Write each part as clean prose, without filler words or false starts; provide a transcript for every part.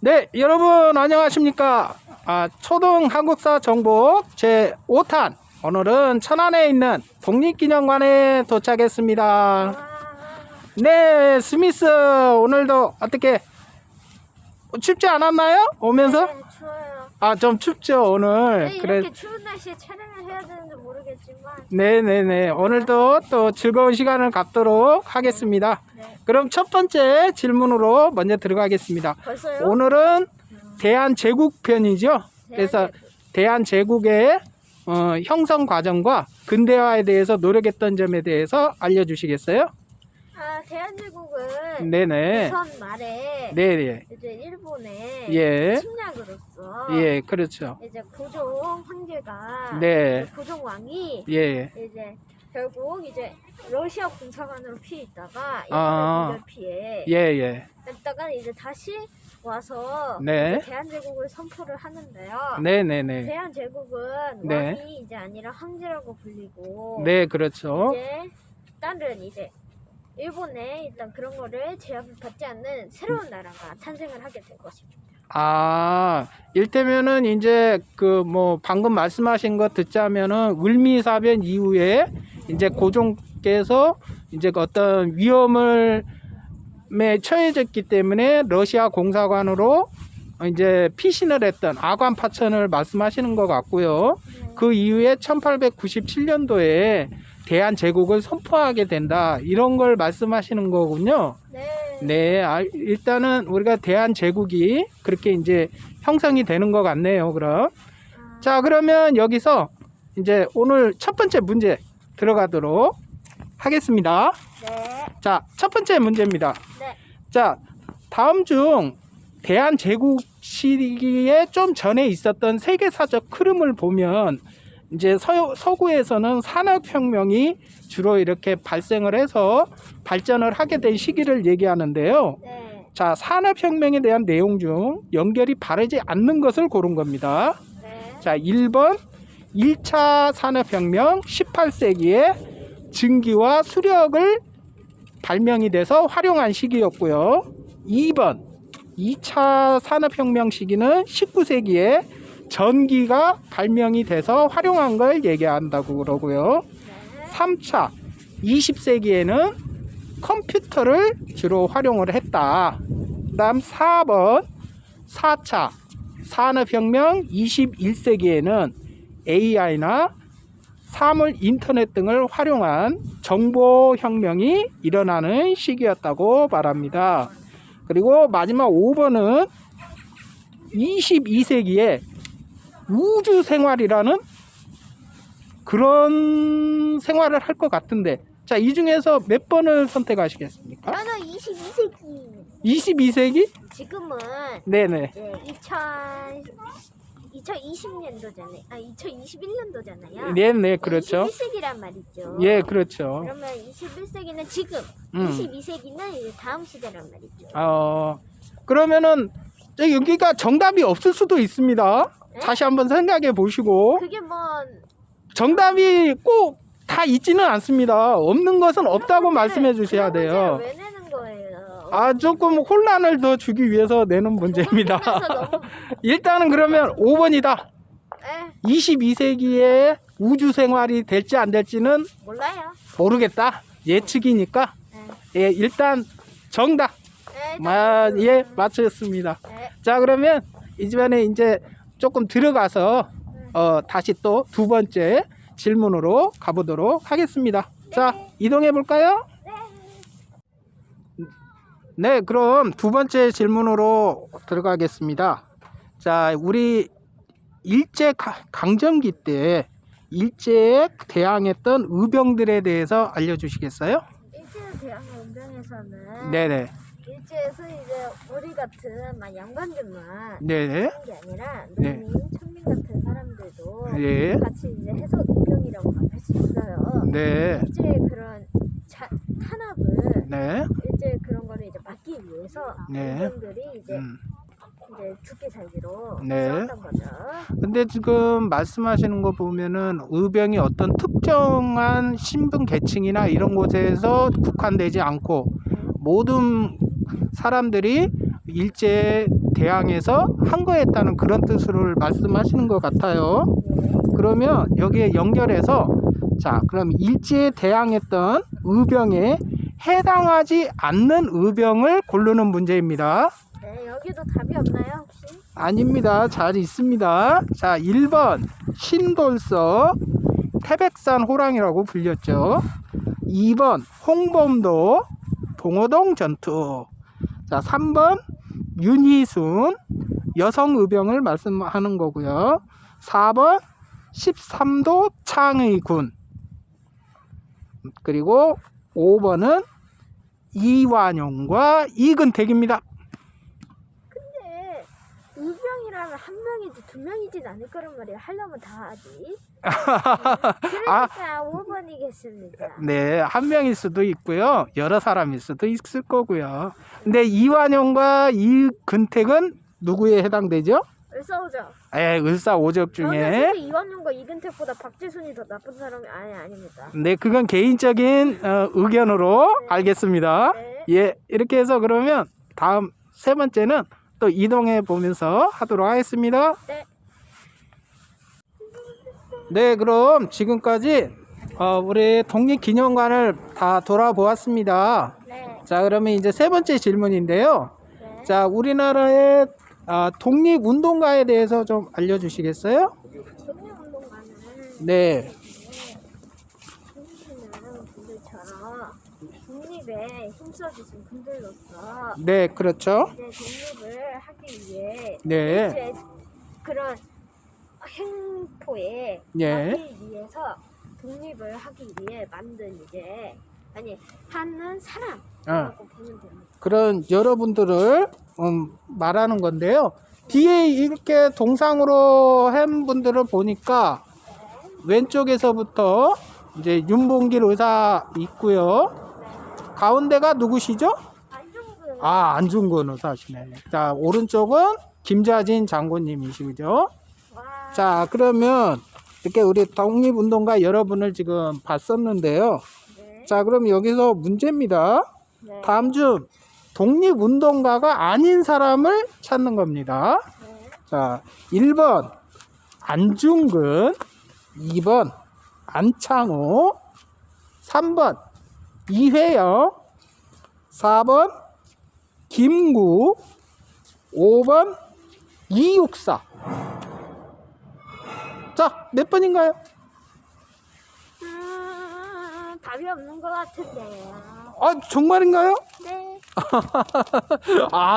네, 여러분 안녕하십니까? 초등 한국사 정복 제5탄. 오늘은 천안에 있는 독립기념관에 도착했습니다. 네, 스미스 오늘도 어떻게 춥지 않았나요? 오면서? 네, 추워요. 좀 춥죠 오늘. 네, 이렇게 추운 날씨에 촬영을 해야 되는지 모르겠지만. 네네네. 오늘도 또 즐거운 시간을 갖도록 하겠습니다. 네. 그럼 첫 번째 질문으로 먼저 들어가겠습니다. 벌써요? 오늘은 대한제국편이죠. 그래서 대한제국의 형성 과정과 근대화에 대해서 노력했던 점에 대해서 알려주시겠어요? 대한제국은 네네. 조선 말에 네네. 이제 일본의 예. 침략으로서 예, 그렇죠. 이제 고종 황제가 네. 고종 왕이 예. 이제 결국 이제 러시아 공사관으로 피해 있다가 아. 일본에 피해 예, 예. 있다가 이제 다시 와서 네. 이제 대한제국을 선포를 하는데요. 네네네. 대한제국은 네. 왕이 이제 아니라 황제라고 불리고 네, 그렇죠. 이제 다른 이제 일본에 일단 그런 거를 제압을 받지 않는 새로운 나라가 탄생을 하게 된 것입니다. 일테면은 이제 그 뭐 방금 말씀하신 거 듣자면은 을미사변 이후에 이제 고종께서 이제 어떤 위험을 처해졌기 때문에 러시아 공사관으로 이제 피신을 했던 아관 파천을 말씀하시는 것 같고요. 그 이후에 1897년도에 대한제국을 선포하게 된다, 이런 걸 말씀하시는 거군요. 네, 일단은 우리가 대한제국이 그렇게 이제 형성이 되는 것 같네요. 그럼 자, 그러면 여기서 이제 오늘 첫 번째 문제 들어가도록 하겠습니다. 네. 자, 첫 번째 문제입니다. 네. 자, 다음 중 대한제국 시기에 좀 전에 있었던 세계사적 흐름을 보면 이제 서구에서는 산업혁명이 주로 이렇게 발생을 해서 발전을 하게 된 시기를 얘기하는데요. 네. 자, 산업혁명에 대한 내용 중 연결이 바르지 않는 것을 고른 겁니다. 네. 자, 1번 1차 산업혁명 18세기에 증기와 수력을 발명이 돼서 활용한 시기였고요. 2번 2차 산업혁명 시기는 19세기에 전기가 발명이 돼서 활용한 걸 얘기한다고 그러고요. 3차 20세기에는 컴퓨터를 주로 활용을 했다. 그 다음 4번 4차 산업혁명 21세기에는 AI나 사물 인터넷 등을 활용한 정보혁명이 일어나는 시기였다고 말합니다. 그리고 마지막 5번은 22세기에 우주 생활이라는 그런 생활을 할 것 같은데, 자, 이 중에서 몇 번을 선택하시겠습니까? 저는 22세기. 22세기? 지금은 네네. 2020년도잖아요. 2021년도잖아요. 네네, 그렇죠. 21세기란 말이죠. 예, 그렇죠. 그러면 21세기는 지금, 22세기는 이제 다음 시대란 말이죠. 그러면은 여기가 정답이 없을 수도 있습니다. 네? 다시 한번 생각해 보시고. 그게 뭐 정답이 꼭 다 있지는 않습니다. 없는 것은 없다고 말씀해 주셔야 그런 돼요. 문제를 왜 내는 거예요? 조금 혼란을 더 주기 위해서 내는 문제입니다. 너무 일단은 그러면 5번이다. 에, 22세기에 우주 생활이 될지 안 될지는 몰라요. 모르겠다. 예측이니까. 에, 예, 일단 정답. 예, 맞췄습니다. 에, 자, 그러면 이번에 이제 조금 들어가서 다시 또 두 번째 질문으로 가보도록 하겠습니다. 자, 이동해 볼까요? 네, 그럼 두 번째 질문으로 들어가겠습니다. 자, 우리 일제 강점기 때 일제에 대항했던 의병들에 대해서 알려주시겠어요? 일제 대항해 운동에서는 네네. 일제에서 이제 우리 같은 막 양반들만 네네. 하는 게 아니라 네. 농민, 천민 같은 사람들도 예. 같이 이제 해서 의병이라고 할 수 있어요. 네. 일제 그런 탄압을 네. 일제 그런 거를 이제 막기 위해서 네. 의병들이 이제 이제 죽게 살기로 싸웠던 거죠. 근데 지금 말씀하시는 거 보면은 의병이 어떤 특정한 신분 계층이나 이런 곳에서 국한되지 않고 모든 사람들이 일제 대항해서 항거했다는 그런 뜻을 말씀하시는 것 같아요. 그러면 여기에 연결해서 자, 그럼 일제에 대항했던 의병에 해당하지 않는 의병을 고르는 문제입니다. 네, 여기도 답이 없나요, 혹시? 아닙니다. 잘 있습니다. 자, 1번 신돌서 태백산 호랑이라고 불렸죠. 2번 홍범도 봉오동 전투. 자, 3번 윤희순 여성의병을 말씀하는 거고요. 4번 13도 창의군. 그리고 5번은 이완용과 이근택입니다. 근데 의병이라면 한 명이지 두 명이진 않을 거란 말이야. 하려면 다 하지. 그러니까 5번이겠습니다. 네, 한 명일 수도 있고요. 여러 사람일 수도 있을 거고요. 근데 이완용과 이근택은 누구에 해당되죠? 을사오적. 을사오적 저는 중에. 이완용과 이근택보다 박지순이 더 나쁜 사람이 아닙니다. 네, 그건 개인적인 의견으로 네. 알겠습니다. 네. 예, 이렇게 해서 그러면 다음 세 번째는 또 이동해 보면서 하도록 하겠습니다. 네. 네, 그럼 지금까지 우리 독립기념관을 다 돌아보았습니다. 네. 자, 그러면 이제 세 번째 질문인데요. 네. 자, 우리나라의 독립운동가에 대해서 좀 알려주시겠어요? 독립운동가는 네, 힘쓰는 분들처럼 독립에 힘써주신 분들로서 네, 그렇죠. 이제 독립을 하기 위해 네, 이제 그런 행포에 예. 하기 위해서 독립을 하기 위해 만든 이제 하는 사람이라고 보면 됩니다. 그런 여러분들을 말하는 건데요. 뒤에 이렇게 동상으로 한 분들을 보니까 왼쪽에서부터 이제 윤봉길 의사 있고요. 가운데가 누구시죠? 안중근. 안중근 의사시네. 자, 오른쪽은 김자진 장군님이시죠. 와. 자, 그러면 이렇게 우리 독립운동가 여러분을 지금 봤었는데요. 네. 자, 그럼 여기서 문제입니다. 네. 다음 중 독립운동가가 아닌 사람을 찾는 겁니다. 네. 자, 1번 안중근, 2번 안창호, 3번 이회영, 4번 김구, 5번 이육사. 자, 몇 번인가요? 답이 없는 것 같은데요. 정말인가요? 네.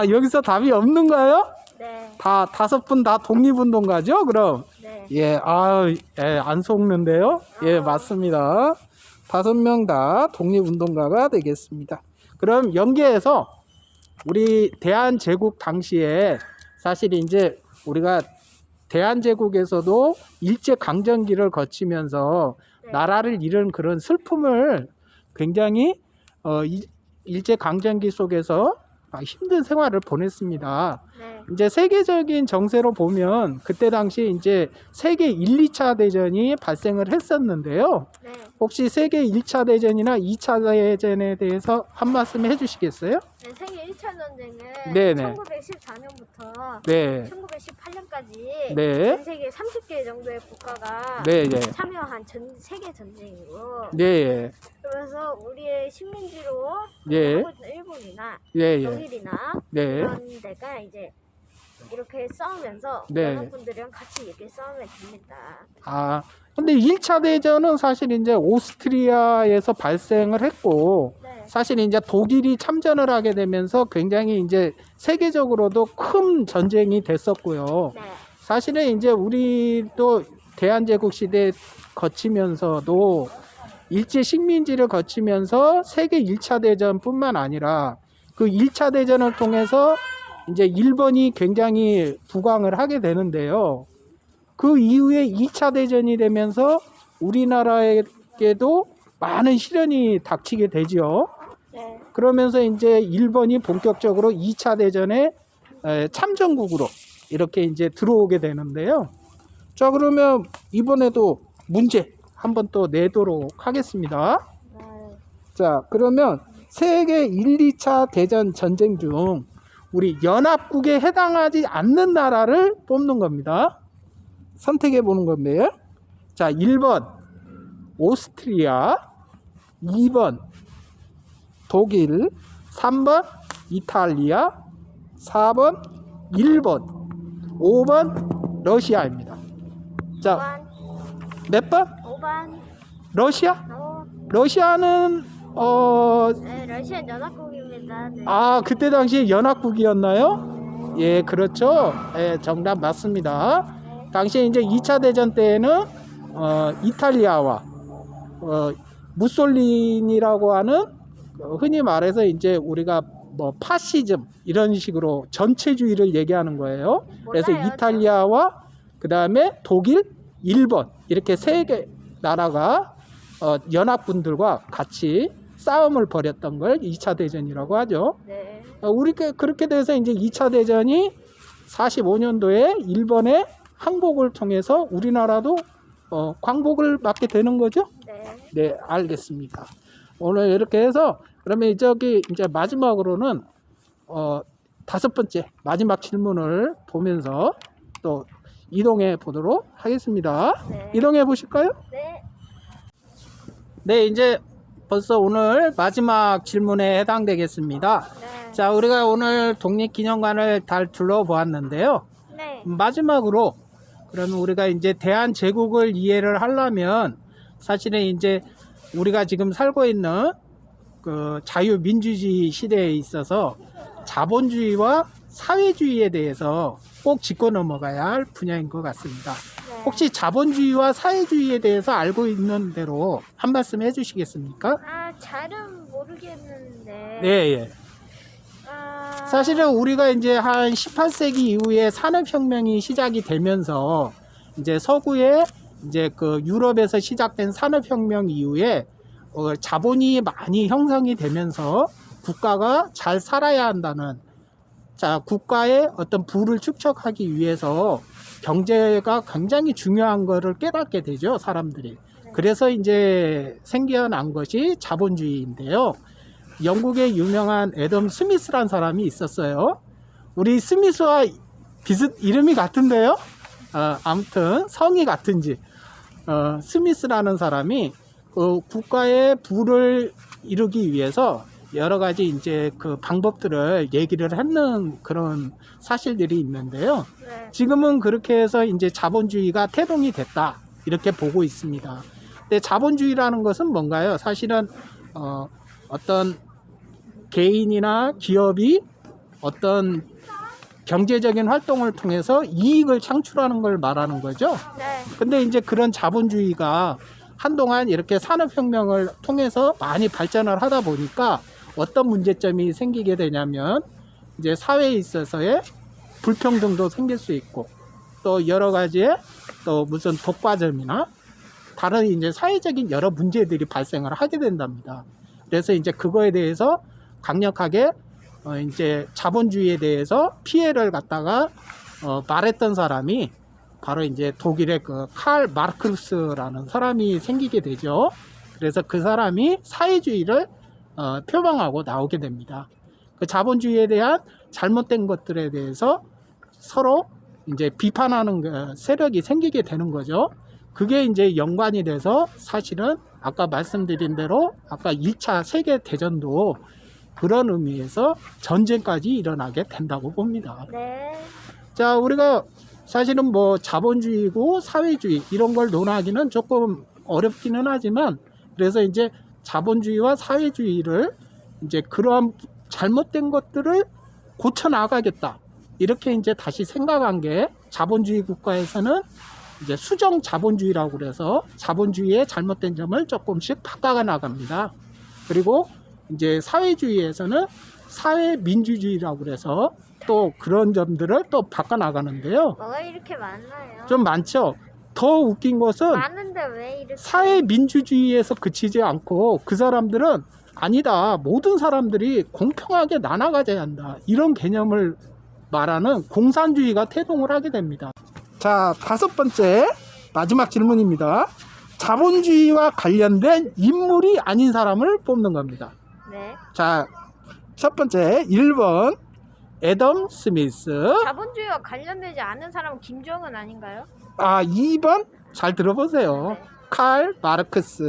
여기서 답이 없는가요? 네. 다 5분 다 독립운동가죠? 그럼 네. 예, 안 속는데요? 예, 맞습니다. 5명 다 독립운동가가 되겠습니다. 그럼 연계해서 우리 대한제국 당시에 사실 이제 우리가 대한제국에서도 일제강점기를 거치면서 네. 나라를 잃은 그런 슬픔을 굉장히 일제강점기 속에서 힘든 생활을 보냈습니다. 네. 이제 세계적인 정세로 보면 그때 당시 이제 세계 1, 2차 대전이 발생을 했었는데요. 네. 혹시 세계 1차 대전이나 2차 대전에 대해서 한 말씀 해주시겠어요? 네, 세계 1차 전쟁은 네네. 1914년부터 네, 1918년까지 네, 전 세계 30개 정도의 국가가 네, 네, 참여한 세계 전쟁이고, 네, 그래서 우리의 식민지로 예. 하고 있는 일본이나 예, 예, 독일이나 네, 그런 데가 이제 이렇게 싸우면서 네. 여러분들이랑 같이 이렇게 싸우면 됩니다. 근데 1차 대전은 사실 이제 오스트리아에서 발생을 했고, 네. 사실 이제 독일이 참전을 하게 되면서 굉장히 이제 세계적으로도 큰 전쟁이 됐었고요. 네. 사실은 이제 우리도 대한제국 시대 거치면서도 일제 식민지를 거치면서 세계 1차 대전뿐만 아니라 그 1차 대전을 통해서 이제 일본이 굉장히 부강을 하게 되는데요. 그 이후에 2차 대전이 되면서 우리나라에게도 많은 시련이 닥치게 되죠. 네. 그러면서 이제 일본이 본격적으로 2차 대전에 참전국으로 이렇게 이제 들어오게 되는데요. 자, 그러면 이번에도 문제 한번 또 내도록 하겠습니다. 네. 자, 그러면 세계 1, 2차 대전 전쟁 중 우리 연합국에 해당하지 않는 나라를 뽑는 겁니다. 선택해 보는 건데요. 자, 1번 오스트리아, 2번 독일, 3번 이탈리아, 4번 일본, 5번 러시아입니다. 자, 5번. 몇 번? 5번. 러시아? 러시아는 네, 러시아 연합국입니다. 네. 그때 당시에 연합국이었나요? 예, 그렇죠. 예, 정답 맞습니다. 네. 당시에 이제 2차 대전 때에는 이탈리아와 무솔리니라고 하는 흔히 말해서 이제 우리가 뭐 파시즘 이런 식으로 전체주의를 얘기하는 거예요. 그래서 몰라요, 이탈리아와 그 다음에 독일, 일본 이렇게 세 개 나라가 연합군들과 같이 싸움을 벌였던 걸 2차 대전이라고 하죠. 네. 우리 그렇게 돼서 이제 2차 대전이 45년도에 일본의 항복을 통해서 우리나라도 광복을 맞게 되는 거죠. 네. 네, 알겠습니다. 오늘 이렇게 해서 그러면 저기 이제 마지막으로는 5번째 마지막 질문을 보면서 또 이동해 보도록 하겠습니다. 네. 이동해 보실까요? 네. 네, 이제 벌써 오늘 마지막 질문에 해당되겠습니다. 네. 자, 우리가 오늘 독립기념관을 다 둘러보았는데요. 네. 마지막으로 그러면 우리가 이제 대한제국을 이해를 하려면 사실은 이제 우리가 지금 살고 있는 그 자유민주주의 시대에 있어서 자본주의와 사회주의에 대해서 꼭 짚고 넘어가야 할 분야인 것 같습니다. 네. 혹시 자본주의와 사회주의에 대해서 알고 있는 대로 한 말씀 해주시겠습니까? 잘은 모르겠는데. 네, 예. 아, 사실은 우리가 이제 한 18세기 이후에 산업혁명이 시작이 되면서 이제 서구에 이제 그 유럽에서 시작된 산업혁명 이후에 자본이 많이 형성이 되면서 국가가 잘 살아야 한다는 국가의 어떤 부를 축적하기 위해서 경제가 굉장히 중요한 거를 깨닫게 되죠, 사람들이. 그래서 이제 생겨난 것이 자본주의인데요. 영국의 유명한 애덤 스미스라는 사람이 있었어요. 우리 스미스와 이름이 같은데요. 아무튼 성이 같은지 스미스라는 사람이 그 국가의 부를 이루기 위해서 여러 가지 이제 그 방법들을 얘기를 하는 그런 사실들이 있는데요. 네. 지금은 그렇게 해서 이제 자본주의가 태동이 됐다 이렇게 보고 있습니다. 근데 자본주의라는 것은 뭔가요? 사실은 어떤 개인이나 기업이 어떤 경제적인 활동을 통해서 이익을 창출하는 걸 말하는 거죠. 네. 근데 이제 그런 자본주의가 한동안 이렇게 산업혁명을 통해서 많이 발전을 하다 보니까 어떤 문제점이 생기게 되냐면 이제 사회에 있어서의 불평등도 생길 수 있고 또 여러 가지의 또 무슨 독과점이나 다른 이제 사회적인 여러 문제들이 발생을 하게 된답니다. 그래서 이제 그거에 대해서 강력하게 이제 자본주의에 대해서 피해를 갖다가 말했던 사람이 바로 이제 독일의 그 칼 마르크스라는 사람이 생기게 되죠. 그래서 그 사람이 사회주의를 표방하고 나오게 됩니다. 그 자본주의에 대한 잘못된 것들에 대해서 서로 이제 비판하는 세력이 생기게 되는 거죠. 그게 이제 연관이 돼서 사실은 아까 말씀드린 대로 아까 2차 세계대전도 그런 의미에서 전쟁까지 일어나게 된다고 봅니다. 네. 자, 우리가 사실은 뭐 자본주의고 사회주의 이런 걸 논하기는 조금 어렵기는 하지만 그래서 이제 자본주의와 사회주의를 이제 그러한 잘못된 것들을 고쳐 나가겠다. 이렇게 이제 다시 생각한 게 자본주의 국가에서는 이제 수정 자본주의라고 그래서 자본주의의 잘못된 점을 조금씩 바꿔가 나갑니다. 그리고 이제 사회주의에서는 사회민주주의라고 그래서 또 그런 점들을 또 바꿔 나가는데요. 뭐가 이렇게 많나요? 좀 많죠. 더 웃긴 것은 많은데 왜 이렇게? 사회민주주의에서 그치지 않고 그 사람들은 아니다. 모든 사람들이 공평하게 나눠가져야 한다. 이런 개념을 말하는 공산주의가 태동을 하게 됩니다. 자, 5번째 마지막 질문입니다. 자본주의와 관련된 인물이 아닌 사람을 뽑는 겁니다. 네. 자, 첫 번째 1번 애덤 스미스. 자본주의와 관련되지 않은 사람은 김정은 아닌가요? 아, 2번 잘 들어보세요. 네. 칼 마르크스.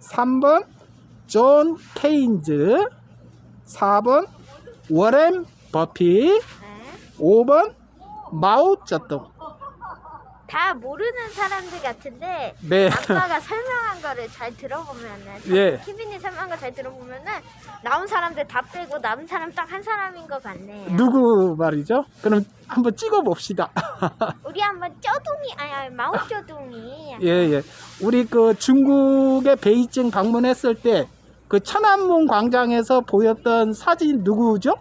3번 존 케인즈. 4번 워렌 버핏. 네. 5번 마오쩌둥. 다 모르는 사람들 같은데 네. 아빠가 설명한 거를 잘 들어보면은 예. 키빈이 설명한 거 잘 들어보면은 나온 사람들 다 빼고 남은 사람 딱 한 사람인 것 같네요. 누구 말이죠? 그럼 한번 찍어 봅시다. 우리 한번 쩌둥이 아니 마오쩌둥이 예, 예. 우리 그 중국의 베이징 방문했을 때 그 천안문 광장에서 보였던 사진 누구죠?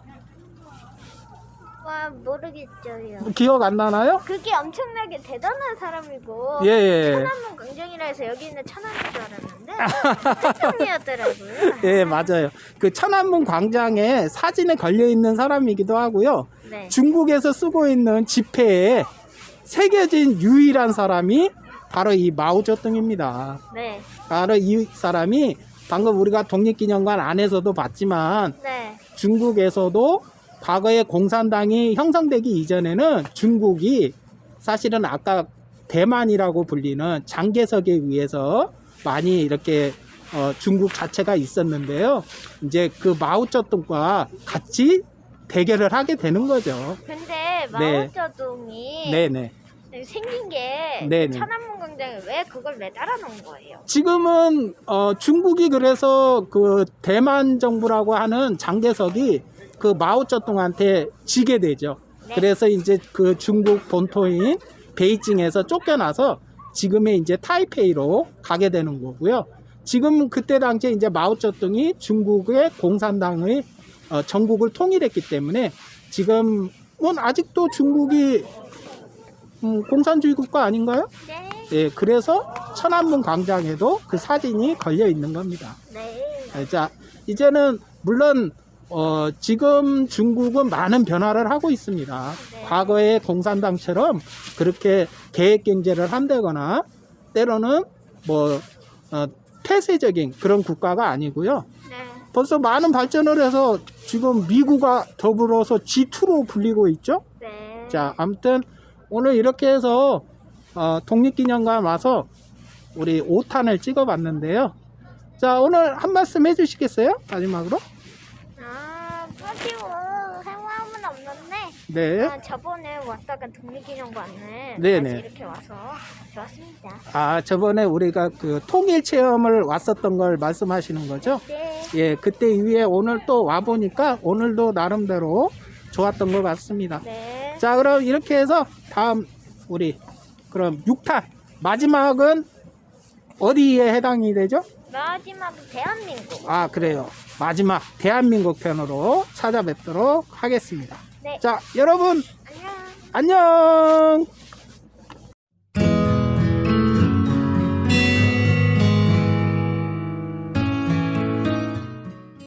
와 모르겠죠요. 기억 안 나나요? 그게 엄청나게 대단한 사람이고 예, 예. 천안문 광장이라 해서 여기 있는 천안인 줄 알았는데 태종이었더라고요. 예, 맞아요. 그 천안문 광장에 사진에 걸려 있는 사람이기도 하고요. 네. 중국에서 쓰고 있는 지폐에 새겨진 유일한 사람이 바로 이 마오쩌둥입니다. 네. 바로 이 사람이 방금 우리가 독립기념관 안에서도 봤지만 네. 중국에서도 과거에 공산당이 형성되기 이전에는 중국이 사실은 아까 대만이라고 불리는 장개석에 의해서 많이 이렇게 중국 자체가 있었는데요. 이제 그 마오쩌둥과 같이 대결을 하게 되는 거죠. 근데 네. 마오쩌둥이 네네. 생긴 게 네네. 천안문 광장에 왜 그걸 매달아 놓은 거예요? 지금은 중국이 그래서 그 대만 정부라고 하는 장개석이 그 마오쩌둥한테 지게 되죠. 네. 그래서 이제 그 중국 본토인 베이징에서 쫓겨나서 지금의 이제 타이페이로 가게 되는 거고요. 지금 그때 당시에 이제 마오쩌둥이 중국의 공산당의 전국을 통일했기 때문에 지금은 아직도 중국이 공산주의 국가 아닌가요? 네. 예, 그래서 천안문 광장에도 그 사진이 걸려 있는 겁니다. 네. 자, 이제는 물론 지금 중국은 많은 변화를 하고 있습니다. 네. 과거의 공산당처럼 그렇게 계획 경제를 한다거나 때로는 뭐 폐쇄적인 그런 국가가 아니고요. 네. 벌써 많은 발전을 해서 지금 미국과 더불어서 G2로 불리고 있죠. 네. 자, 아무튼 오늘 이렇게 해서 독립기념관 와서 우리 5탄을 찍어봤는데요. 자, 오늘 한 말씀 해주시겠어요? 마지막으로? 아쉬워. 생각은 없는데 네. 저번에 왔다가 독립기념관을 네네. 다시 이렇게 와서 좋았습니다. 아, 저번에 우리가 그 통일 체험을 왔었던 걸 말씀하시는 거죠? 네. 예, 그때 이후에 오늘 또 와보니까 오늘도 나름대로 좋았던 것 같습니다. 네. 자, 그럼 이렇게 해서 다음 우리 그럼 6탄 마지막은 어디에 해당이 되죠? 마지막은 대한민국. 아, 그래요. 마지막 대한민국 편으로 찾아뵙도록 하겠습니다. 네. 자, 여러분 안녕. 안녕.